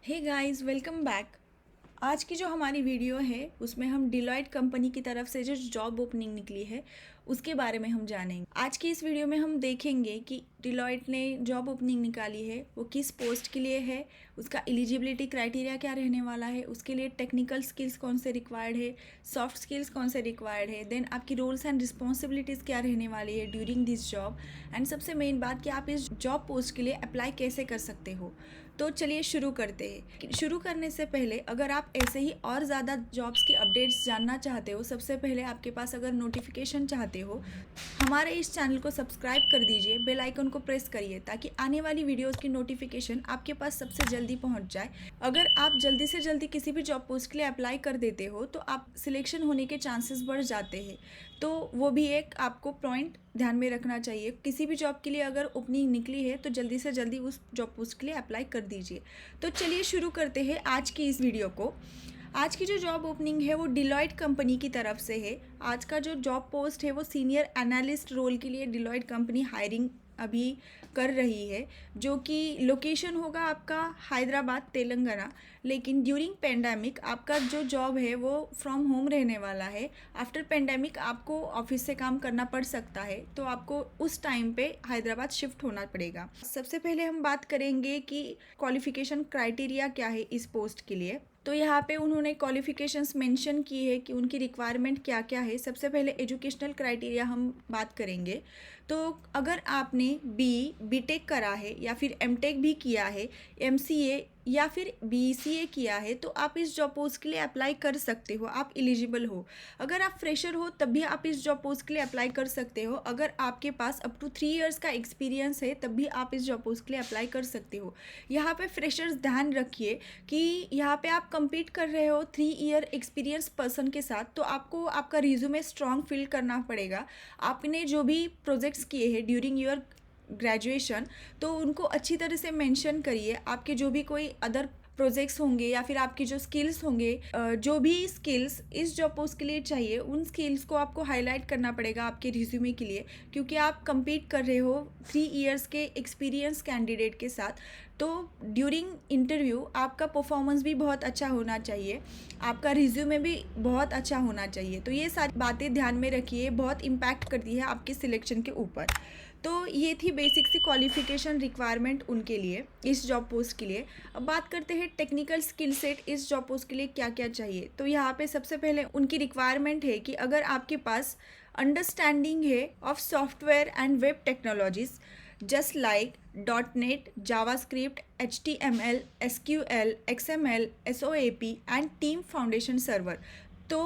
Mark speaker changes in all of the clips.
Speaker 1: Hey guys, welcome back. आज की जो हमारी वीडियो है उसमें हम डिलॉयट कंपनी की तरफ से जो जॉब ओपनिंग निकली है उसके बारे में हम जानेंगे। आज की इस वीडियो में हम देखेंगे कि डिलॉयट ने जॉब ओपनिंग निकाली है वो किस पोस्ट के लिए है, उसका एलिजिबिलिटी क्राइटेरिया क्या रहने वाला है, उसके लिए टेक्निकल स्किल्स कौन से रिक्वायर्ड है, सॉफ्ट स्किल्स कौन से रिक्वायर्ड है, देन आपकी रोल्स एंड रिस्पॉन्सिबिलिटीज़ क्या रहने वाली है ड्यूरिंग दिस जॉब, एंड सबसे मेन बात कि आप इस जॉब पोस्ट के लिए अप्लाई कैसे कर सकते हो। तो चलिए शुरू करते हैं। शुरू करने से पहले अगर आप ऐसे ही और ज़्यादा जॉब्स की अपडेट्स जानना चाहते हो, सबसे पहले आपके पास अगर नोटिफिकेशन चाहते हो, हमारे इस चैनल को सब्सक्राइब कर दीजिए, बेल आइकन को प्रेस करिए ताकि आने वाली वीडियोस की नोटिफिकेशन आपके पास सबसे जल्दी पहुंच जाए। अगर आप जल्दी से जल्दी किसी भी जॉब पोस्ट के लिए अप्लाई कर देते हो तो आप सिलेक्शन होने के चांसेस बढ़ जाते हैं। तो वो भी एक आपको पॉइंट ध्यान में रखना चाहिए। किसी भी जॉब के लिए अगर ओपनिंग निकली है तो जल्दी से जल्दी उस जॉब पोस्ट के लिए अप्लाई कर दीजिए। तो चलिए शुरू करते हैं आज की इस वीडियो को। आज की जो जॉब ओपनिंग है वो डिलॉयट कंपनी की तरफ से है। आज का जो जॉब पोस्ट है वो सीनियर एनालिस्ट रोल के लिए डिलॉयट कंपनी हायरिंग अभी कर रही है, जो कि लोकेशन होगा आपका हैदराबाद तेलंगाना। लेकिन ड्यूरिंग पेंडेमिक आपका जो जॉब है वो फ्रॉम होम रहने वाला है। आफ्टर पेंडेमिक आपको ऑफिस से काम करना पड़ सकता है, तो आपको उस टाइम पे हैदराबाद शिफ्ट होना पड़ेगा। सबसे पहले हम बात करेंगे कि क्वालिफिकेशन क्राइटेरिया क्या है इस पोस्ट के लिए। तो यहाँ पे उन्होंने क्वालिफिकेशंस मेंशन की है कि उनकी रिक्वायरमेंट क्या क्या है। सबसे पहले एजुकेशनल क्राइटेरिया हम बात करेंगे। तो अगर आपने बीटेक करा है या फिर एमटेक भी किया है, एमसीए या फिर बीसीए किया है, तो आप इस जॉब पोस्ट के लिए अप्लाई कर सकते हो, आप एलिजिबल हो। अगर आप फ्रेशर हो तब भी आप इस जॉब पोस्ट के लिए अप्लाई कर सकते हो। अगर आपके पास अप टू 3 इयर्स का एक्सपीरियंस है तब भी आप इस जॉब पोस्ट के लिए अप्लाई कर सकते हो। यहाँ पे फ्रेशर्स ध्यान रखिए कि यहाँ पे आप compete कर रहे हो 3 ईयर एक्सपीरियंस पर्सन के साथ, तो आपको आपका रिज्यूमे स्ट्रॉन्ग फिल करना पड़ेगा। आपने जो भी प्रोजेक्ट्स किए हैं ड्यूरिंग योर ग्रेजुएशन, तो उनको अच्छी तरह से मेंशन करिए। आपके जो भी कोई अदर प्रोजेक्ट्स होंगे या फिर आपकी जो स्किल्स होंगे, जो भी स्किल्स इस जॉब पोस्ट के लिए चाहिए, उन स्किल्स को आपको हाईलाइट करना पड़ेगा आपके रिज्यूमे के लिए, क्योंकि आप compete कर रहे हो 3 ईयर्स के एक्सपीरियंस कैंडिडेट के साथ। तो ड्यूरिंग इंटरव्यू आपका परफॉर्मेंस भी बहुत अच्छा होना चाहिए, आपका रिज्यूमे भी बहुत अच्छा होना चाहिए। तो ये सारी बातें ध्यान में रखिए, बहुत इम्पैक्ट करती है आपके सिलेक्शन के ऊपर। तो ये थी बेसिक सी क्वालिफिकेशन रिक्वायरमेंट उनके लिए, इस जॉब पोस्ट के लिए। अब बात करते हैं टेक्निकल स्किल सेट इस जॉब पोस्ट के लिए क्या क्या चाहिए। तो यहाँ पे सबसे पहले उनकी रिक्वायरमेंट है कि अगर आपके पास अंडरस्टैंडिंग है of software and web technologies just like .NET, JavaScript, HTML, SQL, XML, SOAP and team foundation server, तो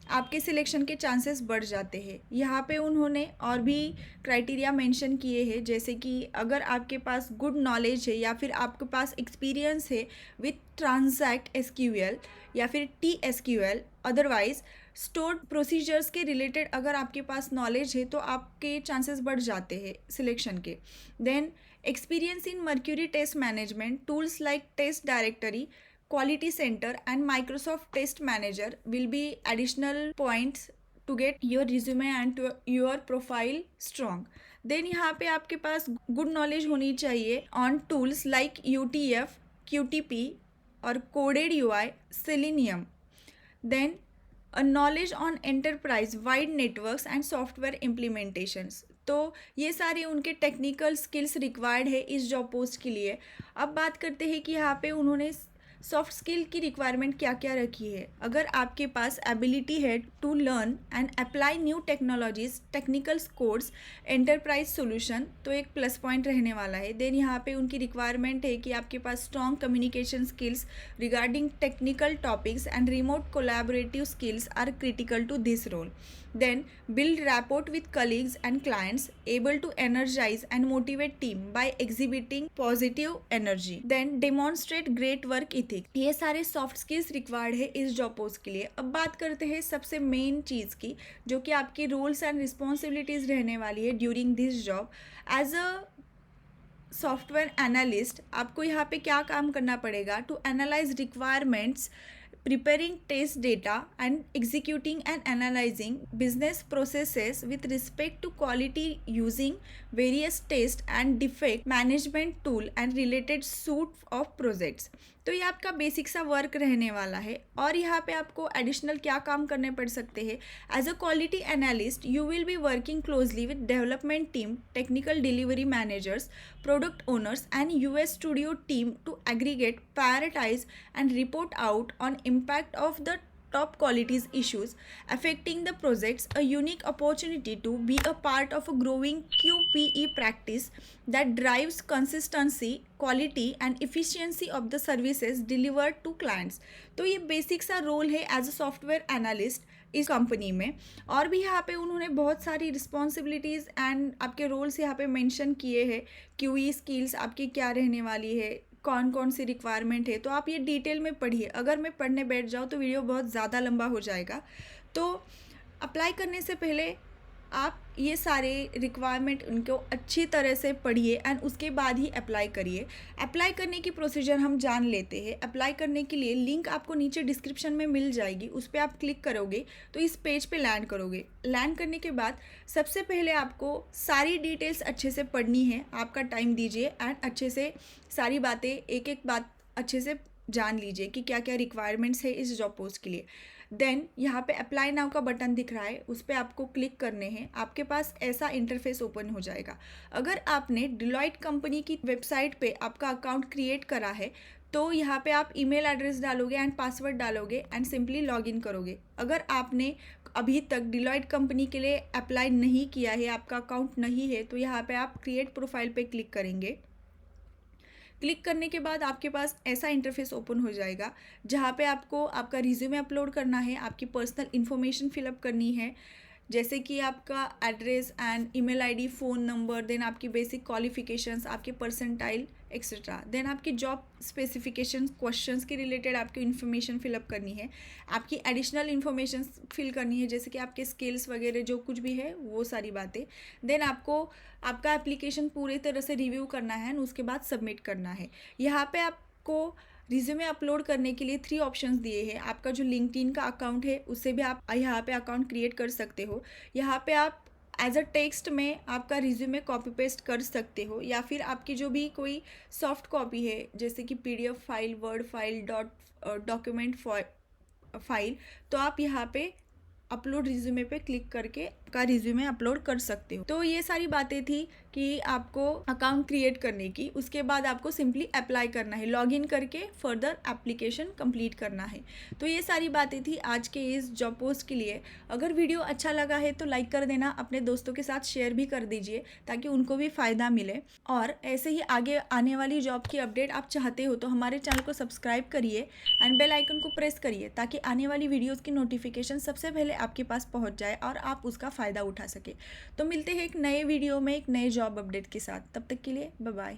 Speaker 1: आपके सिलेक्शन के चांसेस बढ़ जाते हैं। यहाँ पे उन्होंने और भी क्राइटेरिया मेंशन किए हैं, जैसे कि अगर आपके पास गुड नॉलेज है या फिर आपके पास एक्सपीरियंस है विथ ट्रांजैक्ट SQL या फिर TSQL, अदरवाइज स्टोर्ड प्रोसीजर्स के रिलेटेड अगर आपके पास नॉलेज है तो आपके चांसेस बढ़ जाते हैं सिलेक्शन के। Then experience in Mercury test management tools like test directory, quality center and Microsoft test manager will be additional points to get your resume and to your profile strong. Then यहाँ पे आपके पास good knowledge होनी चाहिए on tools like UTF, QTP और coded UI, Selenium. Then a knowledge on enterprise wide networks and software implementations. तो ये सारे उनके टेक्निकल स्किल्स रिक्वायर्ड है इस जॉब पोस्ट के लिए। अब बात करते हैं कि यहाँ पे उन्होंने सॉफ्ट स्किल की रिक्वायरमेंट क्या क्या रखी है। अगर आपके पास एबिलिटी है to learn and apply new technologies, technical course, enterprise solution, तो एक प्लस पॉइंट रहने वाला है। देन यहाँ पे उनकी रिक्वायरमेंट है कि आपके पास strong communication skills regarding technical topics and remote collaborative skills are critical to this role. Then build rapport with colleagues and clients, able to energize and motivate team by exhibiting positive energy. Then demonstrate great work ethic. ये सारे soft skills required है इस job post के लिए। अब बात करते हैं सबसे मेन चीज़ की, जो कि आपकी रोल्स एंड रिस्पॉन्सिबिलिटीज़ रहने वाली है during this job. As a software analyst आपको यहाँ पे क्या काम करना पड़ेगा? To analyse requirements, preparing test data and executing and analyzing business processes with respect to quality using various test and defect management tool and related suite of projects. तो ये आपका बेसिक सा वर्क रहने वाला है। और यहाँ पे आपको एडिशनल क्या काम करने पड़ सकते हैं। As a quality analyst you will be working closely with development team, technical delivery managers, product owners and US studio team to aggregate, prioritize and report out on impact of the top qualities issues affecting the projects, a unique opportunity to be a part of a growing QPE practice that drives consistency, quality and efficiency of the services delivered to clients। तो ये basic सा role है as a software analyst इस company में। और भी यहाँ पे उन्होंने बहुत सारी रिस्पॉन्सिबिलिटीज़ एंड आपके रोल्स यहाँ पे मेंशन किए हैं। क्यूई स्किल्स आपकी क्या रहने वाली है, कौन कौन सी रिक्वायरमेंट है, तो आप ये डिटेल में पढ़िए। अगर मैं पढ़ने बैठ जाऊँ तो वीडियो बहुत ज़्यादा लंबा हो जाएगा। तो अप्लाई करने से पहले आप ये सारे रिक्वायरमेंट उनको अच्छी तरह से पढ़िए एंड उसके बाद ही अप्लाई करिए। अप्लाई करने की प्रोसीजर हम जान लेते हैं। अप्लाई करने के लिए लिंक आपको नीचे डिस्क्रिप्शन में मिल जाएगी, उस पर आप क्लिक करोगे तो इस पेज पे लैंड करोगे। लैंड करने के बाद सबसे पहले आपको सारी डिटेल्स अच्छे से पढ़नी है। आपका टाइम दीजिए एंड अच्छे से सारी बातें, एक एक बात अच्छे से जान लीजिए कि क्या क्या रिक्वायरमेंट्स है इस जॉब पोस्ट के लिए। देन यहाँ पे अप्लाई नाउ का बटन दिख रहा है, उस पर आपको क्लिक करने हैं। आपके पास ऐसा इंटरफेस ओपन हो जाएगा। अगर आपने डिलॉयट कंपनी की वेबसाइट पे आपका अकाउंट क्रिएट करा है तो यहाँ पे आप ईमेल एड्रेस डालोगे एंड पासवर्ड डालोगे एंड सिंपली लॉगिन करोगे। अगर आपने अभी तक डिलॉयट कंपनी के लिए अप्लाई नहीं किया है, आपका अकाउंट नहीं है, तो यहाँ पे आप क्रिएट प्रोफाइल पे क्लिक करेंगे। क्लिक करने के बाद आपके पास ऐसा इंटरफेस ओपन हो जाएगा जहाँ पे आपको आपका रिज्यूमे अपलोड करना है, आपकी पर्सनल इन्फॉर्मेशन फिलअप करनी है, जैसे कि आपका address and email ID, phone number, then आपकी बेसिक क्वालिफिकेशंस, आपके परसेंटाइल एक्सेट्रा। देन आपकी जॉब स्पेसिफिकेशन क्वेश्चंस के रिलेटेड आपकी इन्फॉर्मेशन फिलअप करनी है। आपकी एडिशनल इन्फॉर्मेशन फिल करनी है, जैसे कि आपके स्किल्स वगैरह जो कुछ भी है वो सारी बातें। देन आपको आपका एप्लीकेशन पूरी तरह से रिव्यू करना है और उसके बाद सबमिट करना है। यहाँ पे आपको रिज्यूमे अपलोड करने के लिए 3 ऑप्शंस दिए हैं। आपका जो लिंक्डइन का अकाउंट है उससे भी आप यहाँ पे अकाउंट क्रिएट कर सकते हो। यहाँ पे आप एज अ टेक्स्ट में आपका रिज्यूमे कॉपी पेस्ट कर सकते हो, या फिर आपकी जो भी कोई सॉफ्ट कॉपी है जैसे कि PDF file, word file, document file, तो आप यहाँ पे अपलोड रिज्यूमे पे क्लिक करके का रिज्यूमे अपलोड कर सकते हो। तो ये सारी बातें थी कि आपको अकाउंट क्रिएट करने की। उसके बाद आपको सिंपली अप्लाई करना है, लॉगिन करके फर्दर एप्लीकेशन कंप्लीट करना है। तो ये सारी बातें थी आज के इस जॉब पोस्ट के लिए। अगर वीडियो अच्छा लगा है तो लाइक कर देना, अपने दोस्तों के साथ शेयर भी कर दीजिए ताकि उनको भी फ़ायदा मिले। और ऐसे ही आगे आने वाली जॉब की अपडेट आप चाहते हो तो हमारे चैनल को सब्सक्राइब करिए एंड बेल आइकन को प्रेस करिए ताकि आने वाली वीडियोज़ की नोटिफिकेशन सबसे पहले आपके पास पहुंच जाए और आप उसका फ़ायदा उठा सके। तो मिलते हैं एक नए वीडियो में एक नए जॉब अपडेट के साथ। तब तक के लिए बाय बाय।